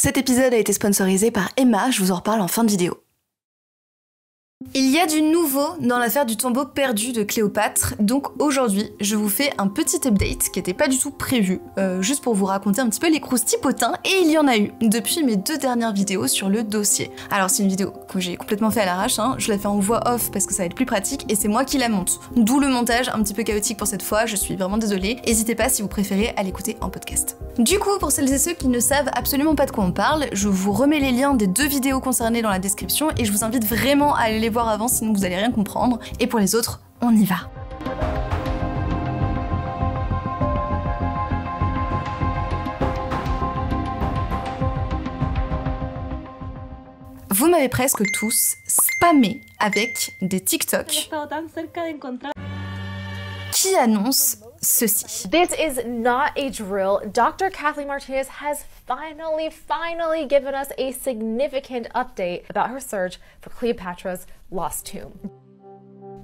Cet épisode a été sponsorisé par Emma, je vous en reparle en fin de vidéo. Il y a du nouveau dans l'affaire du tombeau perdu de Cléopâtre, donc aujourd'hui je vous fais un petit update qui n'était pas du tout prévu, juste pour vous raconter un petit peu les croustilles potins, et il y en a eu depuis mes 2 dernières vidéos sur le dossier. Alors c'est une vidéo que j'ai complètement fait à l'arrache, je la fais en voix off parce que ça va être plus pratique et c'est moi qui la monte. D'où le montage un petit peu chaotique pour cette fois, je suis vraiment désolée, n'hésitez pas si vous préférez à l'écouter en podcast. Du coup, pour celles et ceux qui ne savent absolument pas de quoi on parle, je vous remets les liens des 2 vidéos concernées dans la description et je vous invite vraiment à aller les voir avant, sinon vous allez rien comprendre. Et pour les autres, on y va. Vous m'avez presque tous spammé avec des TikTok qui annoncent ceci. This is not a drill. Dr. Kathleen Martinez has finally given us a significant update about her search for Cleopatra's lost tomb.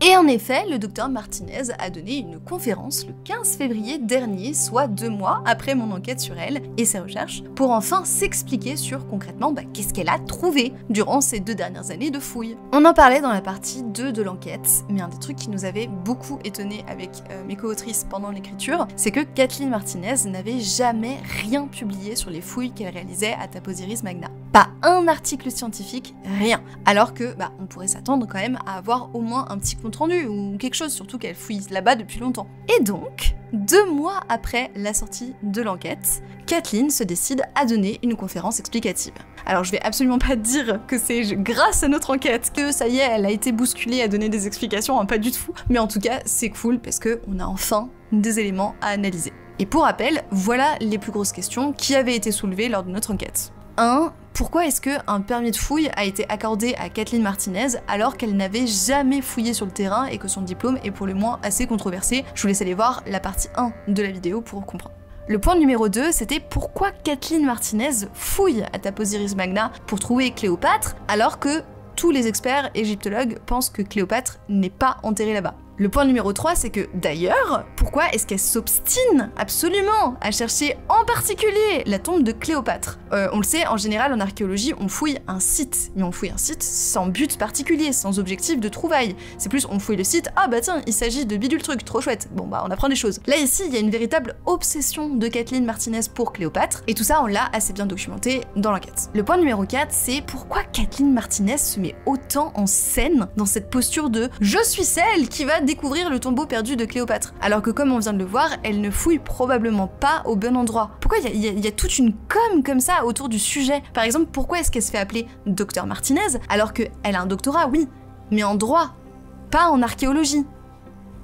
Et en effet, le docteur Martinez a donné une conférence le 15 février dernier, soit 2 mois après mon enquête sur elle et ses recherches, pour enfin s'expliquer sur concrètement qu'est-ce qu'elle a trouvé durant ces 2 dernières années de fouilles. On en parlait dans la partie 2 de l'enquête, mais un des trucs qui nous avait beaucoup étonné avec mes co-autrices pendant l'écriture, c'est que Kathleen Martinez n'avait jamais rien publié sur les fouilles qu'elle réalisait à Taposiris Magna. Pas un article scientifique, rien. Alors que on pourrait s'attendre quand même à avoir au moins un petit compte rendu ou quelque chose, surtout qu'elle fouille là-bas depuis longtemps. Et donc, 2 mois après la sortie de l'enquête, Kathleen se décide à donner une conférence explicative. Alors je vais absolument pas dire que c'est grâce à notre enquête que ça y est, elle a été bousculée à donner des explications, pas du tout, mais en tout cas c'est cool parce qu'on a enfin des éléments à analyser. Et pour rappel, voilà les plus grosses questions qui avaient été soulevées lors de notre enquête. 1. Pourquoi est-ce qu'un permis de fouille a été accordé à Kathleen Martinez alors qu'elle n'avait jamais fouillé sur le terrain et que son diplôme est pour le moins assez controversé? Je vous laisse aller voir la partie 1 de la vidéo pour comprendre. Le point numéro 2, c'était pourquoi Kathleen Martinez fouille à Taposiris Magna pour trouver Cléopâtre alors que tous les experts égyptologues pensent que Cléopâtre n'est pas enterrée là-bas. Le point numéro 3, c'est que d'ailleurs, pourquoi est-ce qu'elle s'obstine absolument à chercher en particulier la tombe de Cléopâtre? On le sait, en général en archéologie, on fouille un site, mais on fouille un site sans but particulier, sans objectif de trouvaille. C'est plus on fouille le site, ah bah tiens, il s'agit de bidule truc, trop chouette, bon on apprend des choses. Là ici, il y a une véritable obsession de Kathleen Martinez pour Cléopâtre, et tout ça on l'a assez bien documenté dans l'enquête. Le point numéro 4, c'est pourquoi Kathleen Martinez se met autant en scène dans cette posture de « je suis celle qui va découvrir le tombeau perdu de Cléopâtre », alors que comme on vient de le voir, elle ne fouille probablement pas au bon endroit. Pourquoi il y a toute une com comme ça autour du sujet? Par exemple, pourquoi est-ce qu'elle se fait appeler Docteur Martinez alors qu'elle a un doctorat, oui, mais en droit, pas en archéologie?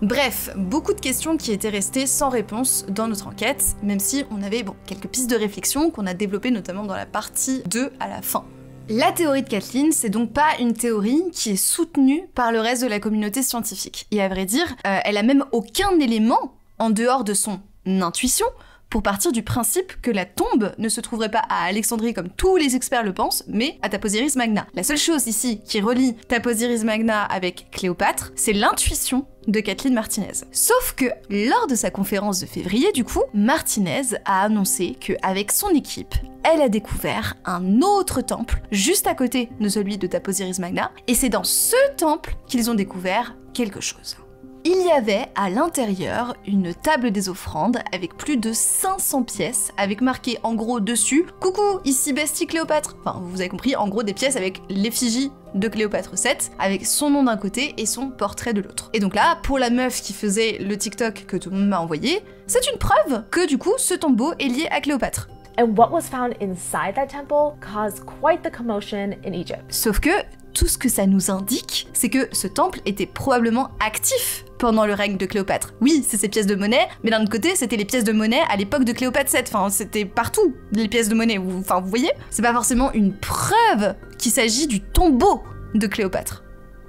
Bref, beaucoup de questions qui étaient restées sans réponse dans notre enquête, même si on avait quelques pistes de réflexion qu'on a développées notamment dans la partie 2 à la fin. La théorie de Kathleen, c'est donc pas une théorie qui est soutenue par le reste de la communauté scientifique. Et à vrai dire, elle a même aucun élément en dehors de son intuition pour partir du principe que la tombe ne se trouverait pas à Alexandrie comme tous les experts le pensent, mais à Taposiris Magna. La seule chose ici qui relie Taposiris Magna avec Cléopâtre, c'est l'intuition de Kathleen Martinez. Sauf que, lors de sa conférence de février, du coup, Martinez a annoncé qu'avec son équipe, elle a découvert un autre temple juste à côté de celui de Taposiris Magna, et c'est dans ce temple qu'ils ont découvert quelque chose. Il y avait à l'intérieur une table des offrandes avec plus de 500 pièces, avec marqué en gros dessus « Coucou, ici Bestie Cléopâtre ». Enfin, vous avez compris, en gros des pièces avec l'effigie de Cléopâtre VII, avec son nom d'un côté et son portrait de l'autre. Et donc là, pour la meuf qui faisait le TikTok que tout le monde m'a envoyé, c'est une preuve que du coup, ce tombeau est lié à Cléopâtre. And what was found inside that temple caused quite the commotion in Egypt. Sauf que tout ce que ça nous indique, c'est que ce temple était probablement actif pendant le règne de Cléopâtre. Oui, c'est ses pièces de monnaie, mais d'un autre côté, c'était les pièces de monnaie à l'époque de Cléopâtre VII. Enfin, c'était partout, les pièces de monnaie. Vous voyez? C'est pas forcément une preuve qu'il s'agit du tombeau de Cléopâtre.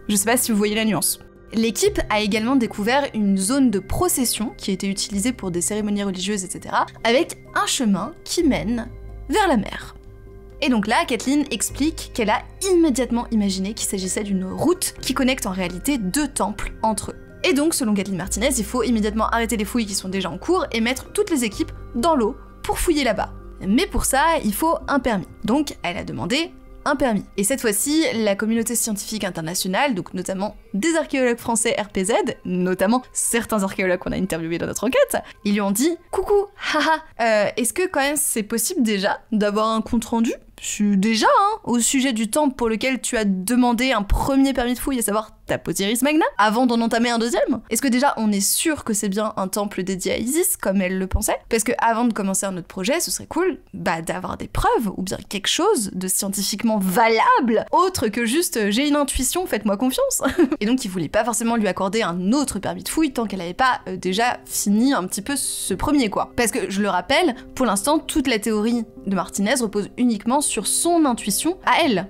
Je sais pas si vous voyez la nuance. L'équipe a également découvert une zone de procession qui était utilisée pour des cérémonies religieuses, etc., avec un chemin qui mène vers la mer. Et donc là, Kathleen explique qu'elle a immédiatement imaginé qu'il s'agissait d'une route qui connecte en réalité 2 temples entre eux. Et donc, selon Kathleen Martinez, il faut immédiatement arrêter les fouilles qui sont déjà en cours et mettre toutes les équipes dans l'eau pour fouiller là-bas. Mais pour ça, il faut un permis. Donc elle a demandé un permis. Et cette fois-ci, la communauté scientifique internationale, donc notamment des archéologues français RPZ, notamment certains archéologues qu'on a interviewés dans notre enquête, ils lui ont dit « Coucou, haha, est-ce que quand même c'est possible déjà d'avoir un compte-rendu déjà, au sujet du temple pour lequel tu as demandé un premier permis de fouille, à savoir Taposiris Magna, avant d'en entamer un deuxième? Est-ce que déjà on est sûr que c'est bien un temple dédié à Isis, comme elle le pensait? Parce que avant de commencer un autre projet, ce serait cool d'avoir des preuves, ou bien quelque chose de scientifiquement valable, autre que juste j'ai une intuition, faites-moi confiance. Et donc il voulait pas forcément lui accorder un autre permis de fouille tant qu'elle avait pas déjà fini un petit peu ce premier, quoi. Parce que, je le rappelle, pour l'instant, toute la théorie de Martinez repose uniquement sur son intuition à elle.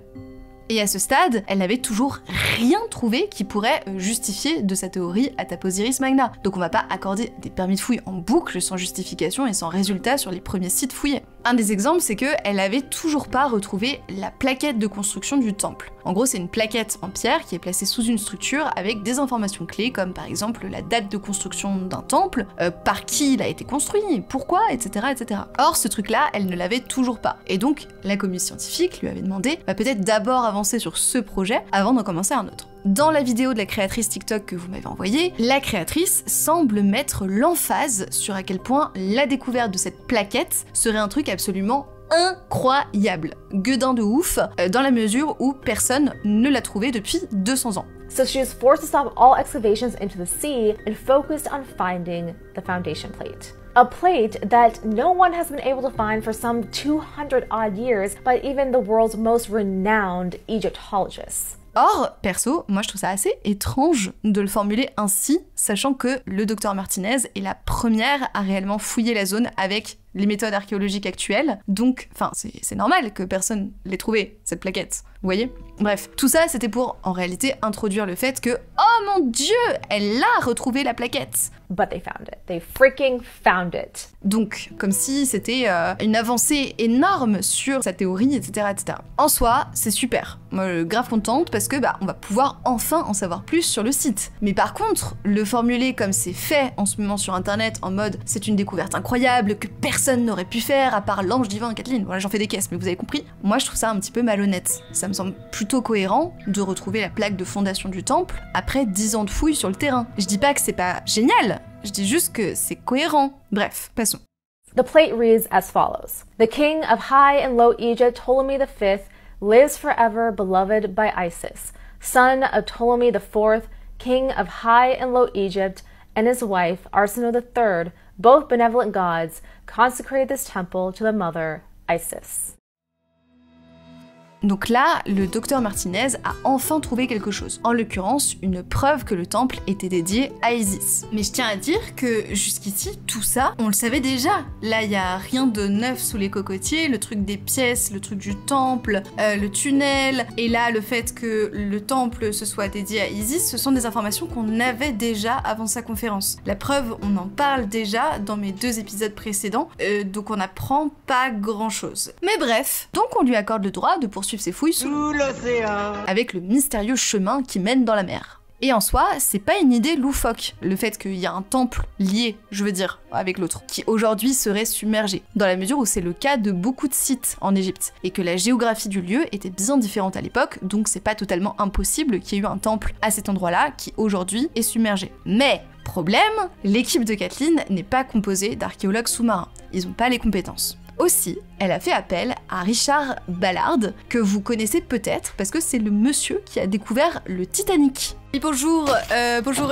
Et à ce stade, elle n'avait toujours rien trouvé qui pourrait justifier de sa théorie à Taposiris Magna. Donc on va pas accorder des permis de fouille en boucle sans justification et sans résultat sur les premiers sites fouillés. Un des exemples, c'est qu'elle avait toujours pas retrouvé la plaquette de construction du temple. En gros, c'est une plaquette en pierre qui est placée sous une structure avec des informations clés, comme par exemple la date de construction d'un temple, par qui il a été construit, pourquoi, etc., etc. Or, ce truc-là, elle ne l'avait toujours pas. Et donc, la commission scientifique lui avait demandé peut-être d'abord avancer sur ce projet avant d'en commencer un autre. Dans la vidéo de la créatrice TikTok que vous m'avez envoyée, la créatrice semble mettre l'emphase sur à quel point la découverte de cette plaquette serait un truc absolument incroyable, gueudin de ouf, dans la mesure où personne ne l'a trouvé depuis 200 ans. So she was forced to stop all excavations into the sea and focused on finding the foundation plate. A plate that no one has been able to find for some 200 odd years by even the world's most renowned Egyptologists. Or, perso, moi je trouve ça assez étrange de le formuler ainsi, sachant que le docteur Martinez est la première à réellement fouiller la zone avec les méthodes archéologiques actuelles, donc, enfin, c'est normal que personne l'ait trouvé, cette plaquette, vous voyez? Bref, tout ça c'était pour, en réalité, introduire le fait que, oh mon dieu, elle a retrouvé la plaquette! But they found it. They freaking found it. Donc, comme si c'était une avancée énorme sur sa théorie, etc., etc. En soi, c'est super. Moi, grave contente parce que on va pouvoir enfin en savoir plus sur le site. Mais par contre, le formuler comme c'est fait en ce moment sur internet, en mode c'est une découverte incroyable que personne n'aurait pu faire à part l'ange divin Kathleen. Voilà, j'en fais des caisses, mais vous avez compris. Moi, je trouve ça un petit peu malhonnête. Ça me semble plutôt cohérent de retrouver la plaque de fondation du temple après 10 ans de fouilles sur le terrain. Je dis pas que c'est pas génial. Je dis juste que c'est cohérent. Bref, passons. The plate reads as follows. The king of High and Low Egypt, Ptolemy V, lives forever beloved by Isis, son of Ptolemy IV, king of High and Low Egypt, and his wife, Arsinoe III, both benevolent gods, consecrated this temple to the mother, Isis. Donc là, le docteur Martinez a enfin trouvé quelque chose. En l'occurrence, une preuve que le temple était dédié à Isis. Mais je tiens à dire que jusqu'ici, tout ça, on le savait déjà. Là, il y a rien de neuf sous les cocotiers, le truc des pièces, le truc du temple, le tunnel, et là, le fait que le temple se soit dédié à Isis, ce sont des informations qu'on avait déjà avant sa conférence. La preuve, on en parle déjà dans mes 2 épisodes précédents, donc on n'apprend pas grand-chose. Mais bref, donc on lui accorde le droit de poursuivre ses fouilles sous l'océan, avec le mystérieux chemin qui mène dans la mer. Et en soi, c'est pas une idée loufoque, le fait qu'il y a un temple lié, je veux dire, avec l'autre, qui aujourd'hui serait submergé, dans la mesure où c'est le cas de beaucoup de sites en Égypte, et que la géographie du lieu était bien différente à l'époque, donc c'est pas totalement impossible qu'il y ait eu un temple à cet endroit-là, qui aujourd'hui est submergé. Mais, problème, l'équipe de Kathleen n'est pas composée d'archéologues sous-marins, ils ont pas les compétences. Aussi, elle a fait appel à Richard Ballard, que vous connaissez peut-être, parce que c'est le monsieur qui a découvert le Titanic. Et bonjour,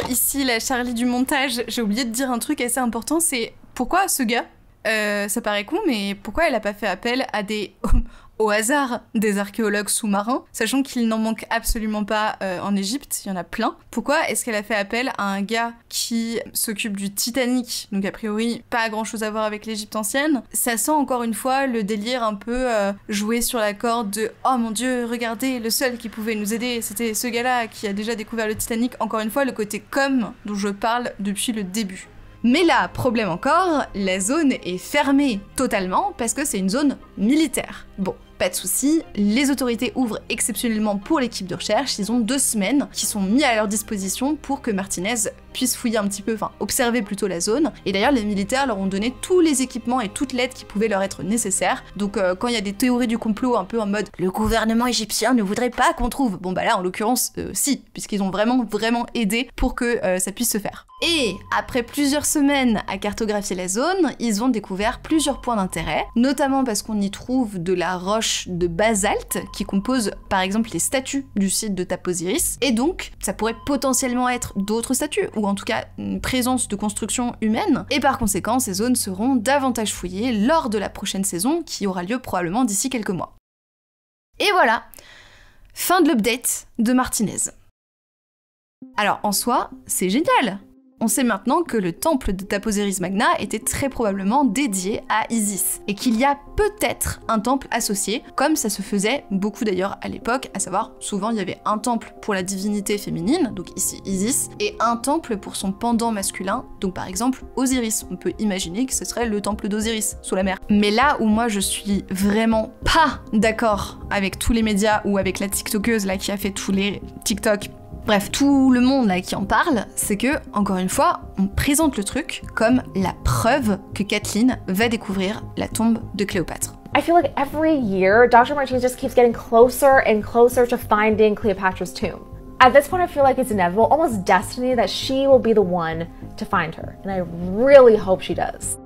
ici la Charlie du montage. J'ai oublié de dire un truc assez important, c'est pourquoi ce gars, ça paraît con, mais pourquoi elle a pas fait appel à des... au hasard des archéologues sous-marins, sachant qu'il n'en manque absolument pas en Égypte, il y en a plein. Pourquoi est-ce qu'elle a fait appel à un gars qui s'occupe du Titanic, donc a priori pas grand chose à voir avec l'Égypte ancienne? Ça sent encore une fois le délire un peu joué sur la corde de « Oh mon dieu, regardez, le seul qui pouvait nous aider, c'était ce gars-là qui a déjà découvert le Titanic ». Encore une fois, le côté com dont je parle depuis le début. Mais là, problème encore, la zone est fermée totalement parce que c'est une zone militaire. Bon, pas de souci, les autorités ouvrent exceptionnellement pour l'équipe de recherche, ils ont 2 semaines qui sont mis à leur disposition pour que Martinez puissent fouiller un petit peu, enfin observer plutôt la zone. Et d'ailleurs les militaires leur ont donné tous les équipements et toute l'aide qui pouvait leur être nécessaire. Donc quand il y a des théories du complot un peu en mode le gouvernement égyptien ne voudrait pas qu'on trouve, bon bah là en l'occurrence si, puisqu'ils ont vraiment aidé pour que ça puisse se faire. Et après plusieurs semaines à cartographier la zone, ils ont découvert plusieurs points d'intérêt, notamment parce qu'on y trouve de la roche de basalte qui compose par exemple les statues du site de Tap-Osiris, et donc ça pourrait potentiellement être d'autres statues, ou en tout cas une présence de construction humaine, et par conséquent ces zones seront davantage fouillées lors de la prochaine saison qui aura lieu probablement d'ici quelques mois. Et voilà, fin de l'update de Martinez. Alors en soi, c'est génial! On sait maintenant que le temple de Tap-Osiris Magna était très probablement dédié à Isis, et qu'il y a peut-être un temple associé, comme ça se faisait beaucoup d'ailleurs à l'époque, à savoir souvent il y avait un temple pour la divinité féminine, donc ici Isis, et un temple pour son pendant masculin, donc par exemple Osiris. On peut imaginer que ce serait le temple d'Osiris, sous la mer. Mais là où moi je suis vraiment pas d'accord avec tous les médias, ou avec la tiktokeuse là qui a fait tous les TikTok, bref, tout le monde là qui en parle, c'est que, encore une fois, on présente le truc comme la preuve que Kathleen va découvrir la tombe de Cléopâtre. I feel like every year, Dr. Martinez just keeps getting closer and closer to finding Cleopatra's tomb. At this point, I feel like it's inevitable, almost destiny, that she will be the one to find her. And I really hope she does.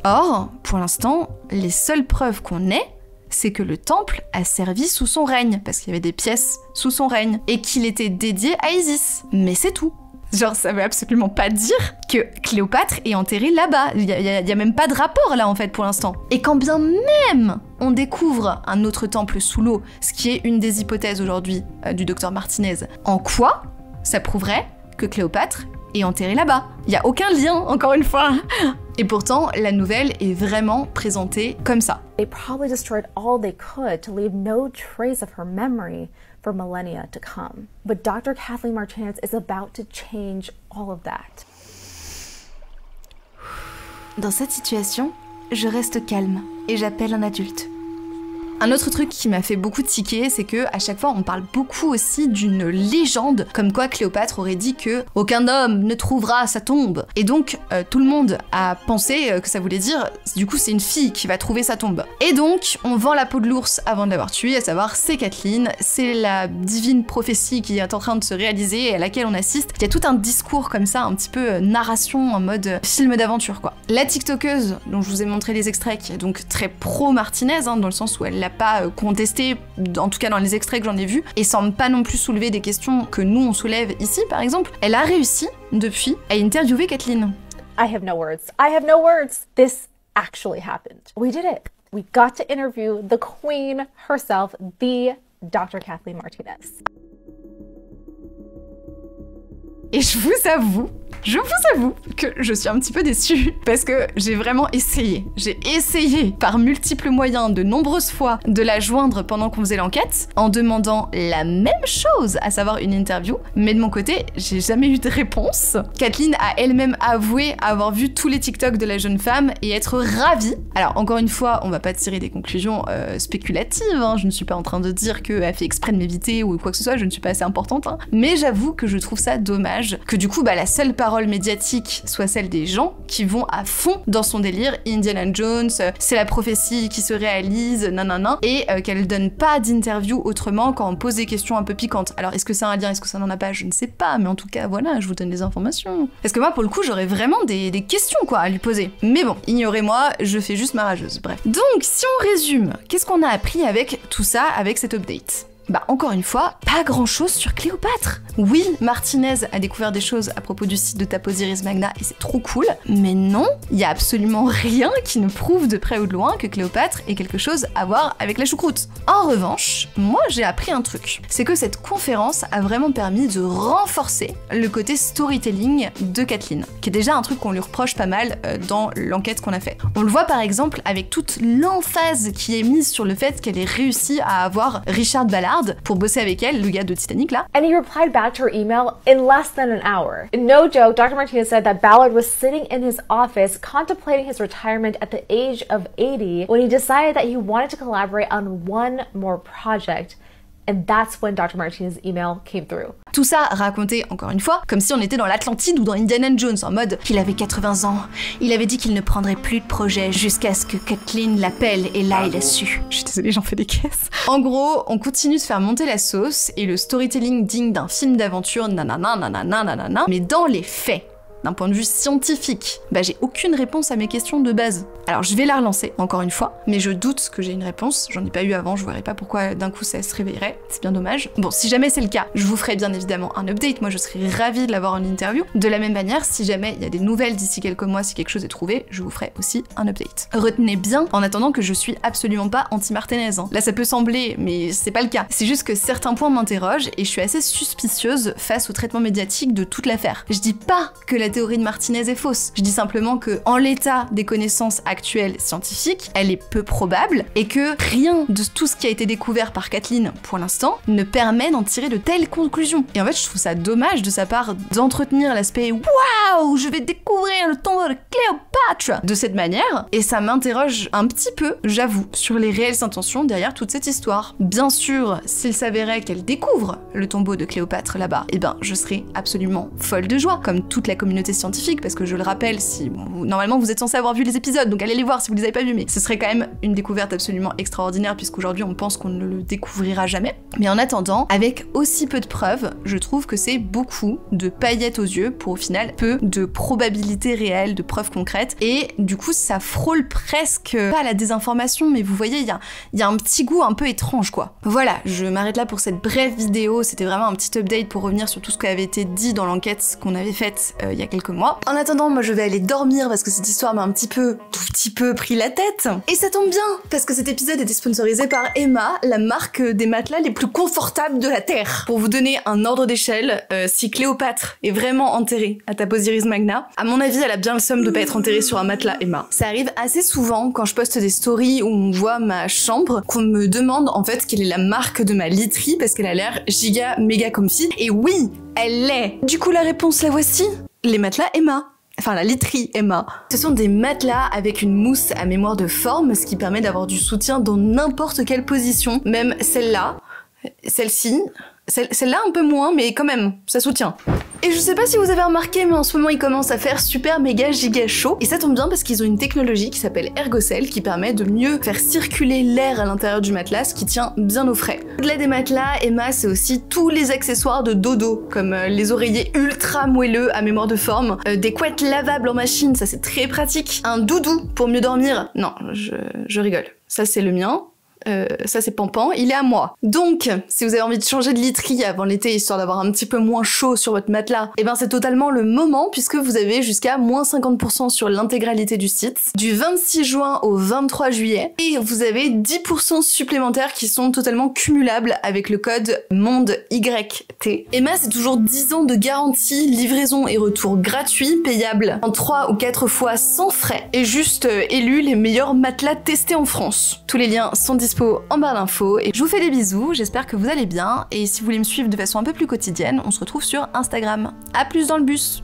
Or, pour l'instant, les seules preuves qu'on ait, c'est que le temple a servi sous son règne, parce qu'il y avait des pièces sous son règne, et qu'il était dédié à Isis. Mais c'est tout. Genre, ça veut absolument pas dire que Cléopâtre est enterrée là-bas. Il y a même pas de rapport là, en fait, pour l'instant. Et quand bien même on découvre un autre temple sous l'eau, ce qui est une des hypothèses aujourd'hui du docteur Martinez, en quoi ça prouverait que Cléopâtre est enterrée là-bas? Il y a aucun lien, encore une fois. Et pourtant, la nouvelle est vraiment présentée comme ça. They probably destroyed all they could to leave no trace of her memory for millennia to come. But Dr. Kathleen Martinez is about to change all of that. Dans cette situation, je reste calme et j'appelle un adulte. Un autre truc qui m'a fait beaucoup tiquer, c'est que à chaque fois on parle beaucoup aussi d'une légende, comme quoi Cléopâtre aurait dit que aucun homme ne trouvera sa tombe. Et donc tout le monde a pensé que ça voulait dire, du coup c'est une fille qui va trouver sa tombe. Et donc on vend la peau de l'ours avant de l'avoir tuée, à savoir c'est Kathleen, c'est la divine prophétie qui est en train de se réaliser et à laquelle on assiste. Il y a tout un discours comme ça, un petit peu narration en mode film d'aventure quoi. La tiktokeuse dont je vous ai montré les extraits, qui est donc très pro Martinez, dans le sens où elle l'a pas contesté, en tout cas dans les extraits que j'en ai vus, et semble pas non plus soulever des questions que nous on soulève ici par exemple, elle a réussi depuis à interviewer Kathleen. I have no words. I have no words. This actually happened. We did it. We got to interview the queen herself, the Dr. Kathleen Martinez. Et je vous avoue que je suis un petit peu déçue parce que j'ai vraiment essayé. J'ai essayé par multiples moyens, de nombreuses fois, de la joindre pendant qu'on faisait l'enquête en demandant la même chose, à savoir une interview, mais de mon côté, j'ai jamais eu de réponse. Kathleen a elle-même avoué avoir vu tous les TikTok de la jeune femme et être ravie. Alors encore une fois, on va pas tirer des conclusions spéculatives, je ne suis pas en train de dire qu'elle fait exprès de m'éviter ou quoi que ce soit, je ne suis pas assez importante, mais j'avoue que je trouve ça dommage que du coup la seule parole médiatique soit celle des gens qui vont à fond dans son délire Indiana Jones, c'est la prophétie qui se réalise, nanana, et qu'elle donne pas d'interview autrement quand on pose des questions un peu piquantes. Alors est-ce que ça a un lien, est-ce que ça n'en a pas, je ne sais pas, mais en tout cas voilà, je vous donne les informations. Parce que moi pour le coup j'aurais vraiment des questions quoi à lui poser. Mais bon, ignorez-moi, je fais juste ma rageuse, bref. Donc si on résume, qu'est-ce qu'on a appris avec tout ça, avec cette update ? Encore une fois, pas grand chose sur Cléopâtre. Oui, Martinez a découvert des choses à propos du site de Tap-Osiris Magna et c'est trop cool, mais non, il y a absolument rien qui ne prouve de près ou de loin que Cléopâtre ait quelque chose à voir avec la choucroute. En revanche, moi j'ai appris un truc, c'est que cette conférence a vraiment permis de renforcer le côté storytelling de Kathleen, qui est déjà un truc qu'on lui reproche pas mal dans l'enquête qu'on a fait. On le voit par exemple avec toute l'emphase qui est mise sur le fait qu'elle ait réussi à avoir Richard Ballard pour bosser avec elle, le gars de Titanic là. And he replied back to her email in less than an hour. No joke, Dr. Martinez said that Ballard was sitting in his office contemplating his retirement at the age of 80 when he decided that he wanted to collaborate on one more project. And that's when Dr. Martinez's email came through. Tout ça raconté, encore une fois, comme si on était dans l'Atlantide ou dans Indiana Jones, en mode « Il avait 80 ans, il avait dit qu'il ne prendrait plus de projet jusqu'à ce que Kathleen l'appelle et là il a su. » Je suis désolée, j'en fais des caisses. En gros, on continue de faire monter la sauce et le storytelling digne d'un film d'aventure, nanana, nanana, nanana, mais dans les faits. D'un point de vue scientifique, j'ai aucune réponse à mes questions de base. Alors je vais la relancer, encore une fois, mais je doute que j'ai une réponse, j'en ai pas eu avant, je verrai pas pourquoi d'un coup ça se réveillerait, c'est bien dommage. Bon, si jamais c'est le cas, je vous ferai bien évidemment un update, moi je serais ravie de l'avoir en interview. De la même manière, si jamais il y a des nouvelles d'ici quelques mois, si quelque chose est trouvé, je vous ferai aussi un update. Retenez bien, en attendant, que je suis absolument pas anti-Martinez. Là ça peut sembler, mais c'est pas le cas. C'est juste que certains points m'interrogent et je suis assez suspicieuse face au traitement médiatique de toute l'affaire. Je dis pas que la théorie de Martinez est fausse. Je dis simplement que, en l'état des connaissances actuelles scientifiques, elle est peu probable et que rien de tout ce qui a été découvert par Kathleen pour l'instant ne permet d'en tirer de telles conclusions. Et en fait, je trouve ça dommage de sa part d'entretenir l'aspect waouh, je vais découvrir le tombeau de Cléopâtre de cette manière. Et ça m'interroge un petit peu, j'avoue, sur les réelles intentions derrière toute cette histoire. Bien sûr, s'il s'avérait qu'elle découvre le tombeau de Cléopâtre là-bas, je serais absolument folle de joie, comme toute la communauté scientifique, parce que je le rappelle, normalement vous êtes censé avoir vu les épisodes, donc allez les voir si vous les avez pas vus, mais ce serait quand même une découverte absolument extraordinaire, puisqu'aujourd'hui on pense qu'on ne le découvrira jamais. Mais en attendant, avec aussi peu de preuves, je trouve que c'est beaucoup de paillettes aux yeux pour au final peu de probabilités réelles, de preuves concrètes, et du coup ça frôle presque, pas la désinformation, mais vous voyez, il y a un petit goût un peu étrange quoi. Voilà, je m'arrête là pour cette brève vidéo, c'était vraiment un petit update pour revenir sur tout ce qui avait été dit dans l'enquête qu'on avait faite il y a quelques mois. En attendant, moi je vais aller dormir parce que cette histoire m'a tout petit peu pris la tête. Et ça tombe bien, parce que cet épisode était sponsorisé par Emma, la marque des matelas les plus confortables de la Terre. Pour vous donner un ordre d'échelle, si Cléopâtre est vraiment enterrée à Taposiris Magna, à mon avis elle a bien le somme de pas être enterrée sur un matelas Emma. Ça arrive assez souvent quand je poste des stories où on voit ma chambre, qu'on me demande en fait quelle est la marque de ma literie parce qu'elle a l'air giga méga comfy. Et oui, elle l'est. Du coup la réponse la voici. Les matelas Emma. Enfin, la literie Emma. Ce sont des matelas avec une mousse à mémoire de forme, ce qui permet d'avoir du soutien dans n'importe quelle position. Même celle-là, celle-ci, celle-là un peu moins, mais quand même, ça soutient. Et je sais pas si vous avez remarqué, mais en ce moment il commence à faire super méga giga chaud. Et ça tombe bien parce qu'ils ont une technologie qui s'appelle Ergocell qui permet de mieux faire circuler l'air à l'intérieur du matelas, ce qui tient bien au frais. Au-delà des matelas, Emma c'est aussi tous les accessoires de dodo, comme les oreillers ultra moelleux à mémoire de forme, des couettes lavables en machine, ça c'est très pratique, un doudou pour mieux dormir. Non, je rigole. Ça c'est le mien. Ça c'est Pampan, il est à moi. Donc, si vous avez envie de changer de literie avant l'été, histoire d'avoir un petit peu moins chaud sur votre matelas, c'est totalement le moment, puisque vous avez jusqu'à moins 50% sur l'intégralité du site, du 26 juin au 23 juillet, et vous avez 10% supplémentaires qui sont totalement cumulables avec le code MONDEYT. Emma, c'est toujours 10 ans de garantie, livraison et retour gratuit, payable en 3 ou 4 fois sans frais, et juste élu les meilleurs matelas testés en France. Tous les liens sont disponibles en barre d'infos et je vous fais des bisous, j'espère que vous allez bien et si vous voulez me suivre de façon un peu plus quotidienne, on se retrouve sur Instagram. À plus dans le bus.